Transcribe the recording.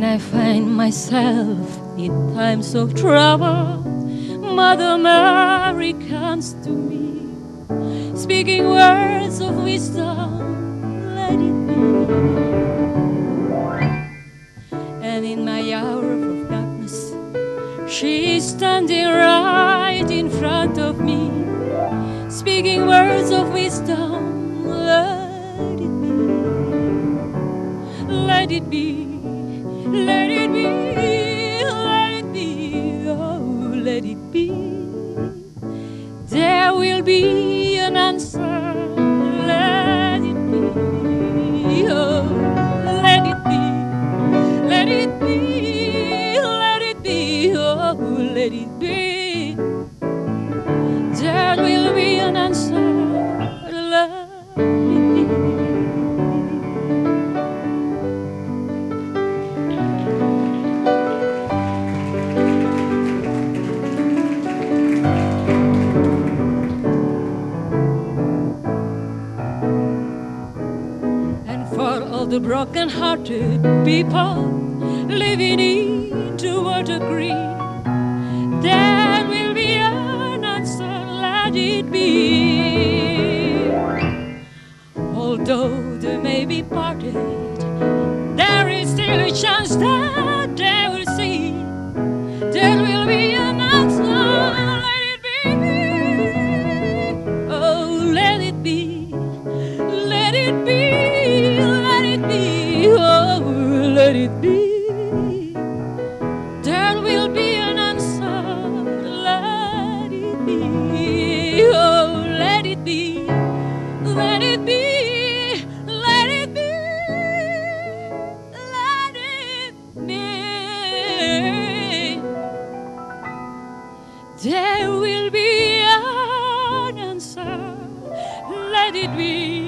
When I find myself in times of trouble, Mother Mary comes to me, speaking words of wisdom, let it be. And in my hour of darkness, she is standing right in front of me, speaking words of wisdom, let it be. Let it be, let it be, let it be, oh, let it be. There will be an answer, let it be, oh, let it be, let it be, let it be, oh, let it be. There will be an answer, let it be. For all the broken-hearted people living into what agree, there will be an answer, let it be. Although they may be parted, there is still a chance that they will see. There will be an answer, let it be. Oh, let it be, let it be. Oh, let it be. There will be an answer, let it be. Oh, let it be, let it be, let it be, let it be. There will be an answer, let it be.